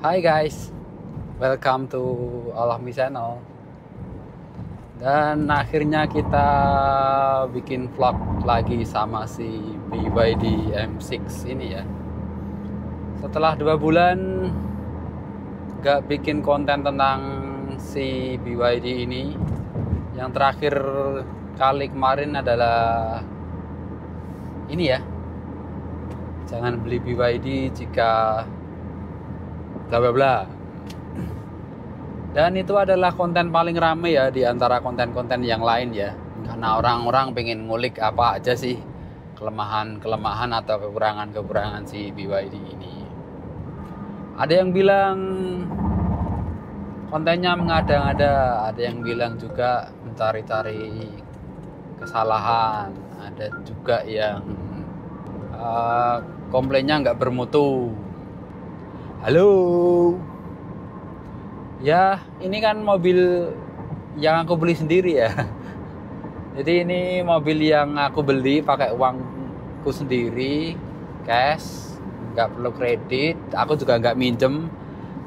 Hai guys, welcome to Alami Channel. Dan akhirnya kita bikin vlog lagi sama si BYD M6 ini ya. Setelah 2 bulan gak bikin konten tentang si BYD ini, yang terakhir kali kemarin adalah ini ya, jangan beli BYD jika bla bla bla. Dan itu adalah konten paling rame ya di antara konten-konten yang lain ya, karena orang-orang pengen ngulik apa aja sih kelemahan-kelemahan atau kekurangan-kekurangan si BYD ini. Ada yang bilang kontennya mengada-ngada, ada yang bilang juga mencari-cari kesalahan, ada juga yang komplainnya nggak bermutu. Halo. Ya, ini kan mobil yang aku beli sendiri ya. Jadi ini mobil yang aku beli pakai uangku sendiri, cash, nggak perlu kredit. Aku juga nggak minjem.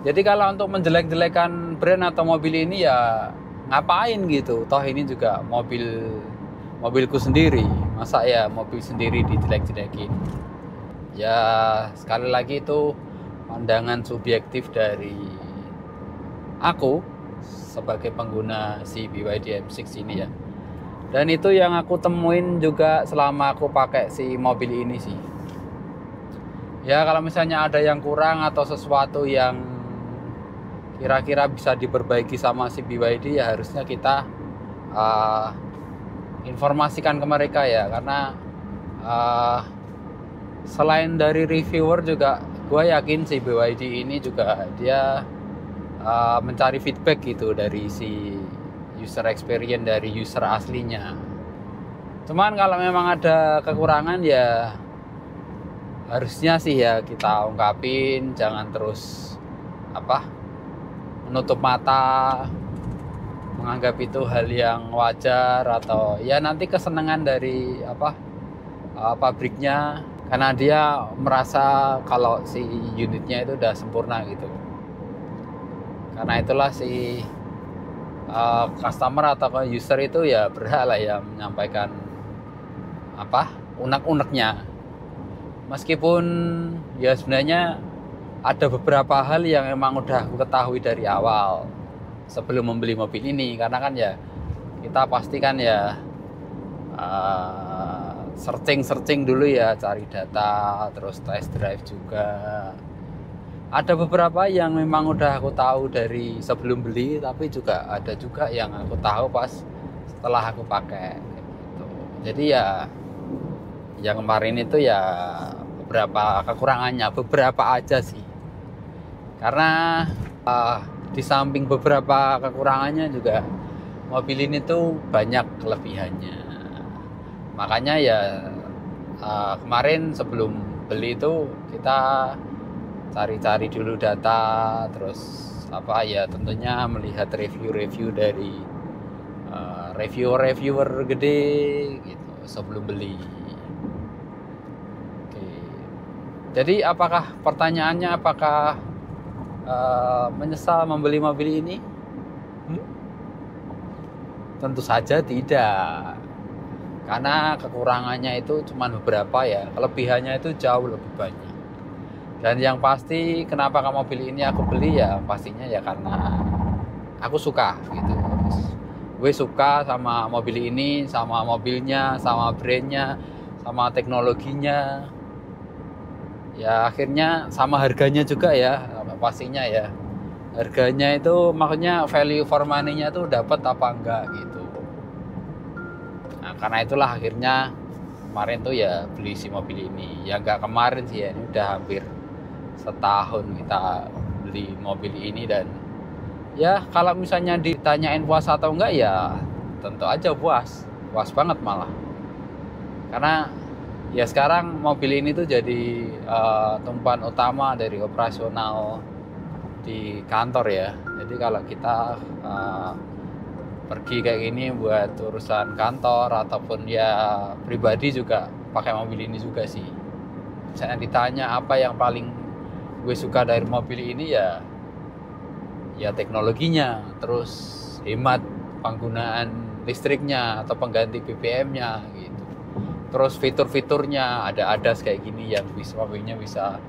Jadi kalau untuk menjelek-jelekan brand atau mobil ini ya ngapain gitu. Toh ini juga mobilku sendiri. Masa ya mobil sendiri dijelek-jelekin. Ya sekali lagi itu pandangan subjektif dari aku sebagai pengguna si BYD M6 ini ya. Dan itu yang aku temuin juga selama aku pakai si mobil ini sih. Ya kalau misalnya ada yang kurang atau sesuatu yang kira-kira bisa diperbaiki sama si BYD, ya harusnya kita informasikan ke mereka ya. Karena selain dari reviewer juga gue yakin si BYD ini juga dia mencari feedback gitu dari si user experience dari user aslinya. Cuman kalau memang ada kekurangan ya harusnya sih ya kita ungkapin, jangan terus menutup mata, menganggap itu hal yang wajar atau ya nanti kesenangan dari pabriknya karena dia merasa kalau si unitnya itu udah sempurna gitu. Karena itulah si customer atau user itu ya berhak lah ya menyampaikan unek-uneknya. Meskipun ya sebenarnya ada beberapa hal yang emang udah aku ketahui dari awal sebelum membeli mobil ini. Karena kan ya kita pasti kan ya searching dulu ya, cari data, terus test drive juga. Ada beberapa yang memang udah aku tahu dari sebelum beli, tapi juga ada juga yang aku tahu pas setelah aku pakai gitu. Jadi ya yang kemarin itu ya beberapa kekurangannya, beberapa aja sih. Karena di samping beberapa kekurangannya juga mobil ini tuh banyak kelebihannya. Makanya ya kemarin sebelum beli itu kita cari-cari dulu data, terus tentunya melihat review-review dari reviewer gede gitu sebelum beli. Oke. Jadi pertanyaannya apakah menyesal membeli mobil ini? Tentu saja tidak. Karena kekurangannya itu cuma beberapa ya, kelebihannya itu jauh lebih banyak. Dan yang pasti kenapa mobil ini aku beli ya pastinya ya karena aku suka gitu. Gue suka sama mobil ini, sama mobilnya, sama brandnya, sama teknologinya. Ya akhirnya sama harganya juga ya, pastinya ya. Harganya itu maksudnya value for money-nya tuh dapat apa enggak gitu. Nah karena itulah akhirnya kemarin tuh ya beli si mobil ini. Ya enggak kemarin sih ya, ini udah hampir setahun kita beli mobil ini. Dan ya kalau misalnya ditanyain puas atau enggak ya tentu aja puas banget malah. Karena ya sekarang mobil ini tuh jadi tumpuan utama dari operasional di kantor ya. Jadi kalau kita pergi kayak gini buat urusan kantor ataupun ya pribadi juga pakai mobil ini juga sih. Misalnya ditanya apa yang paling gue suka dari mobil ini ya teknologinya, terus hemat penggunaan listriknya atau pengganti BBM-nya gitu. Terus fitur-fiturnya ada ADAS kayak gini yang mobilnya bisa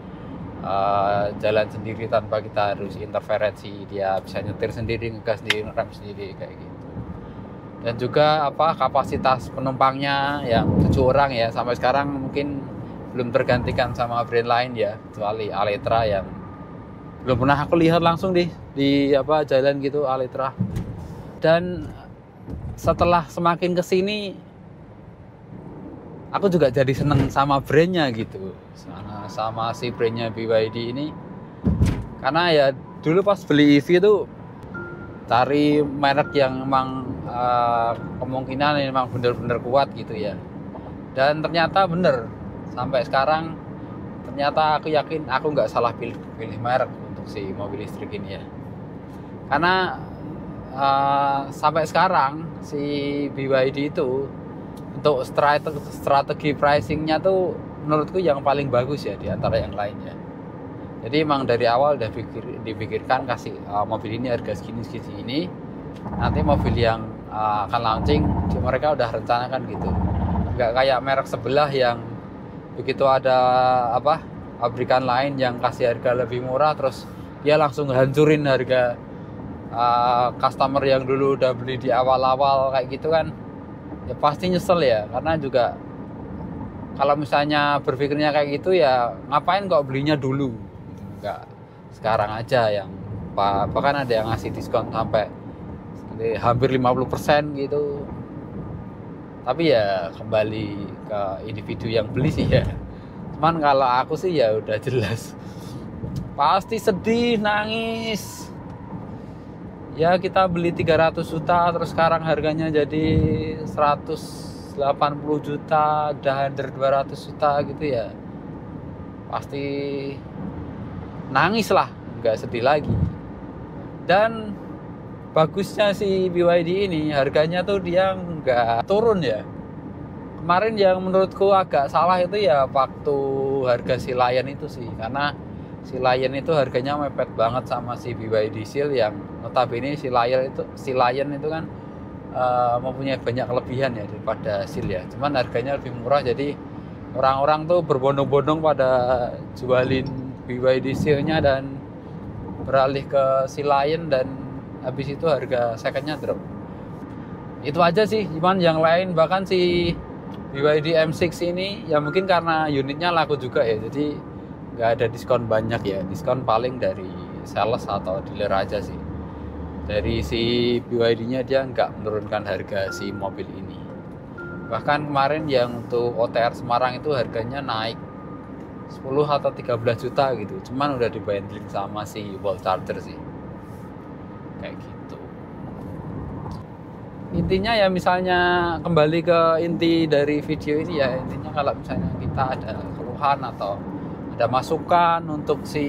jalan sendiri tanpa kita harus interferensi, dia bisa nyetir sendiri, ngegas sendiri, ngerem sendiri kayak gitu. Dan juga kapasitas penumpangnya yang 7 orang ya, sampai sekarang mungkin belum tergantikan sama brand lain ya, kecuali Aletra yang belum pernah aku lihat langsung di jalan gitu, Aletra. Dan setelah semakin kesini aku juga jadi seneng sama brandnya gitu, sama si brandnya BYD ini, karena ya dulu pas beli EV itu cari merek yang memang kemungkinan memang bener-bener kuat gitu ya, dan ternyata bener. Sampai sekarang ternyata aku yakin aku nggak salah pilih merek untuk si mobil listrik ini ya, karena sampai sekarang si BYD itu untuk strategi pricingnya tuh menurutku yang paling bagus ya di antara yang lainnya. Jadi emang dari awal udah dipikirkan kasih mobil ini harga segini, nanti mobil yang akan launching mereka udah rencanakan gitu. Nggak kayak merek sebelah yang begitu ada pabrikan lain yang kasih harga lebih murah terus dia langsung hancurin harga customer yang dulu udah beli di awal-awal kayak gitu kan. Ya pasti nyesel ya, karena juga kalau misalnya berpikirnya kayak gitu ya ngapain kok belinya dulu, nggak sekarang aja, yang bahkan ada yang ngasih diskon sampai hampir 50% gitu. Tapi ya kembali ke individu yang beli sih ya. Cuman kalau aku sih ya udah jelas pasti sedih, nangis. Ya kita beli 300 juta terus sekarang harganya jadi 180 juta, udah under 200 juta gitu ya. Pasti nangis lah, nggak sedih lagi. Dan bagusnya si BYD ini harganya tuh dia nggak turun ya. Kemarin yang menurutku agak salah itu ya waktu harga si Lion itu sih, karena si Lion itu harganya mepet banget sama si BYD Seal, yang notabene si Lion itu kan mempunyai banyak kelebihan ya daripada Seal ya. Cuman harganya lebih murah, jadi orang-orang tuh berbondong-bondong pada jualin BYD Seal-nya dan beralih ke si Lion, dan habis itu harga secondnya drop. Itu aja sih. Cuman yang lain, bahkan si BYD M6 ini ya mungkin karena unitnya laku juga ya, jadi nggak ada diskon banyak ya. Diskon paling dari sales atau dealer aja sih. Dari si BYD-nya dia nggak menurunkan harga si mobil ini. Bahkan kemarin yang untuk OTR Semarang itu harganya naik 10 atau 13 juta gitu. Cuman udah dibanding sama si Bolt Charger sih. Kayak gitu. Intinya ya, misalnya kembali ke inti dari video ini ya, intinya kalau misalnya kita ada keluhan atau ada masukan untuk si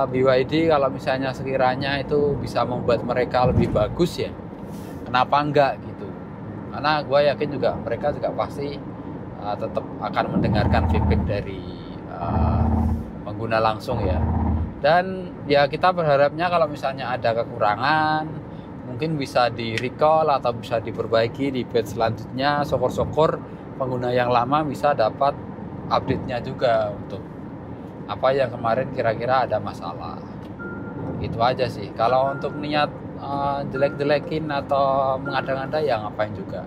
BYD, kalau misalnya sekiranya itu bisa membuat mereka lebih bagus ya, kenapa enggak gitu. Karena gue yakin juga mereka juga pasti tetap akan mendengarkan feedback dari pengguna langsung ya. Dan ya kita berharapnya kalau misalnya ada kekurangan mungkin bisa di recall atau bisa diperbaiki di batch selanjutnya. Syukur-syukur pengguna yang lama bisa dapat update-nya juga untuk apa yang kemarin kira-kira ada masalah. Itu aja sih. Kalau untuk niat jelek-jelekin atau mengada-ngada ya ngapain juga.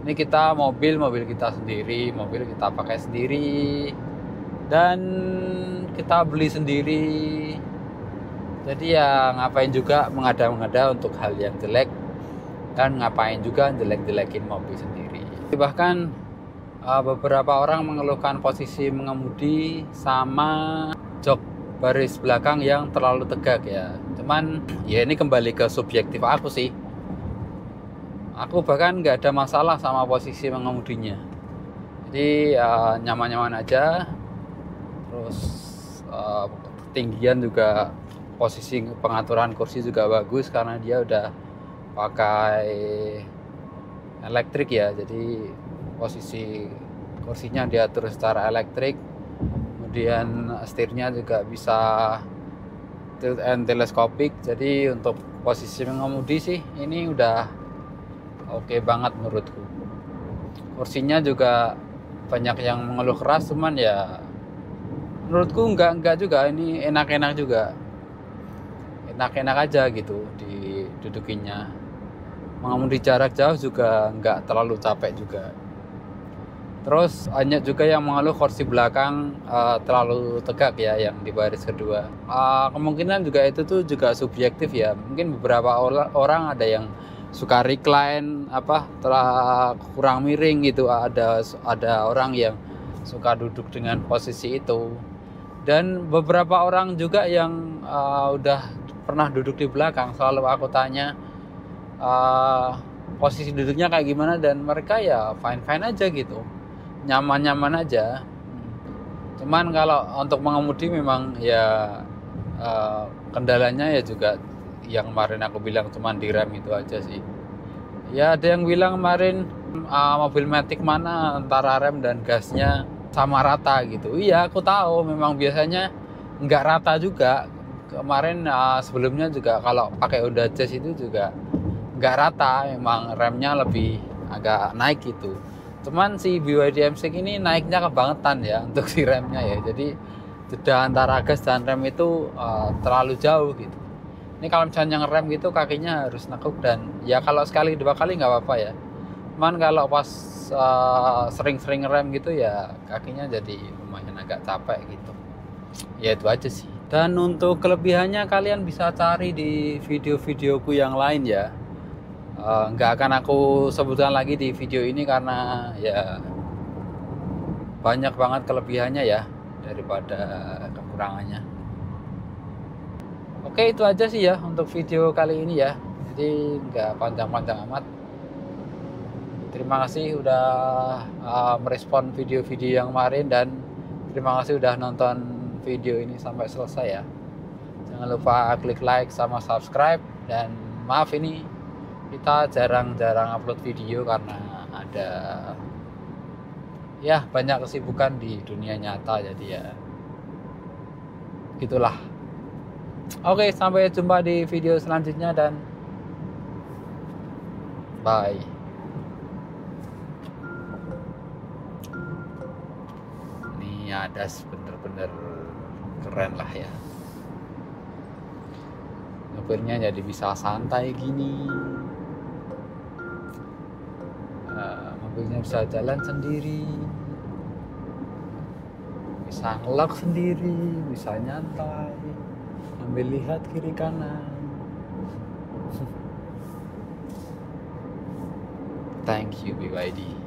Ini kita mobil kita sendiri, mobil kita pakai sendiri, dan kita beli sendiri. Jadi ya ngapain juga mengada-ngada untuk hal yang jelek, dan ngapain juga jelek-jelekin mobil sendiri. Bahkan beberapa orang mengeluhkan posisi mengemudi sama jok baris belakang yang terlalu tegak ya. Cuman ya ini kembali ke subjektif aku sih. Aku bahkan nggak ada masalah sama posisi mengemudinya. Jadi nyaman-nyaman aja. Terus ketinggian juga, posisi pengaturan kursi juga bagus karena dia udah pakai elektrik ya. Jadi posisi kursinya diatur secara elektrik. kemudian setirnya juga bisa tilt and telescopic. Jadi untuk posisi mengemudi sih ini udah oke banget menurutku. Kursinya juga banyak yang mengeluh keras, cuman ya menurutku enggak juga, ini enak-enak juga, enak-enak aja gitu didudukinya. Mengemudi jarak jauh juga enggak terlalu capek juga. Terus banyak juga yang mengeluh kursi belakang terlalu tegak ya, yang di baris kedua. Kemungkinan juga itu tuh juga subjektif ya. Mungkin beberapa orang ada yang suka recline telah kurang miring gitu. Ada orang yang suka duduk dengan posisi itu. Dan beberapa orang juga yang udah pernah duduk di belakang, selalu aku tanya posisi duduknya kayak gimana, dan mereka ya fine-fine aja gitu, nyaman-nyaman aja. Cuman kalau untuk mengemudi memang ya kendalanya ya juga yang kemarin aku bilang, cuman di rem itu aja sih. Ya ada yang bilang kemarin mobil Matic mana antara rem dan gasnya sama rata gitu. Iya aku tahu memang biasanya nggak rata juga. Kemarin sebelumnya juga kalau pakai Honda Jazz itu juga nggak rata, memang remnya lebih agak naik gitu. Cuman si BYD M6 ini naiknya kebangetan ya untuk si remnya ya. Jadi jeda antara gas dan rem itu terlalu jauh gitu. Ini kalau misalnya ngerem gitu kakinya harus nekuk, dan ya kalau sekali 2 kali nggak apa-apa ya. Cuman kalau pas sering-sering ngerem gitu ya kakinya jadi lumayan agak capek gitu. Ya itu aja sih. Dan untuk kelebihannya kalian bisa cari di video-videoku yang lain ya. Nggak akan aku sebutkan lagi di video ini karena ya banyak banget kelebihannya ya daripada kekurangannya. Oke, itu aja sih ya untuk video kali ini ya. Jadi nggak panjang-panjang amat. Terima kasih udah merespon video-video yang kemarin, dan terima kasih udah nonton video ini sampai selesai ya. Jangan lupa klik like sama subscribe, dan maaf ini kita jarang-jarang upload video karena ada ya banyak kesibukan di dunia nyata, jadi ya gitulah. Oke, sampai jumpa di video selanjutnya dan bye. Ini ada bener-bener keren lah ya. Nyopirnya jadi bisa santai gini. Mobilnya bisa jalan sendiri, bisa ngelok sendiri, bisa nyantai, sambil lihat kiri kanan. Thank you BYD.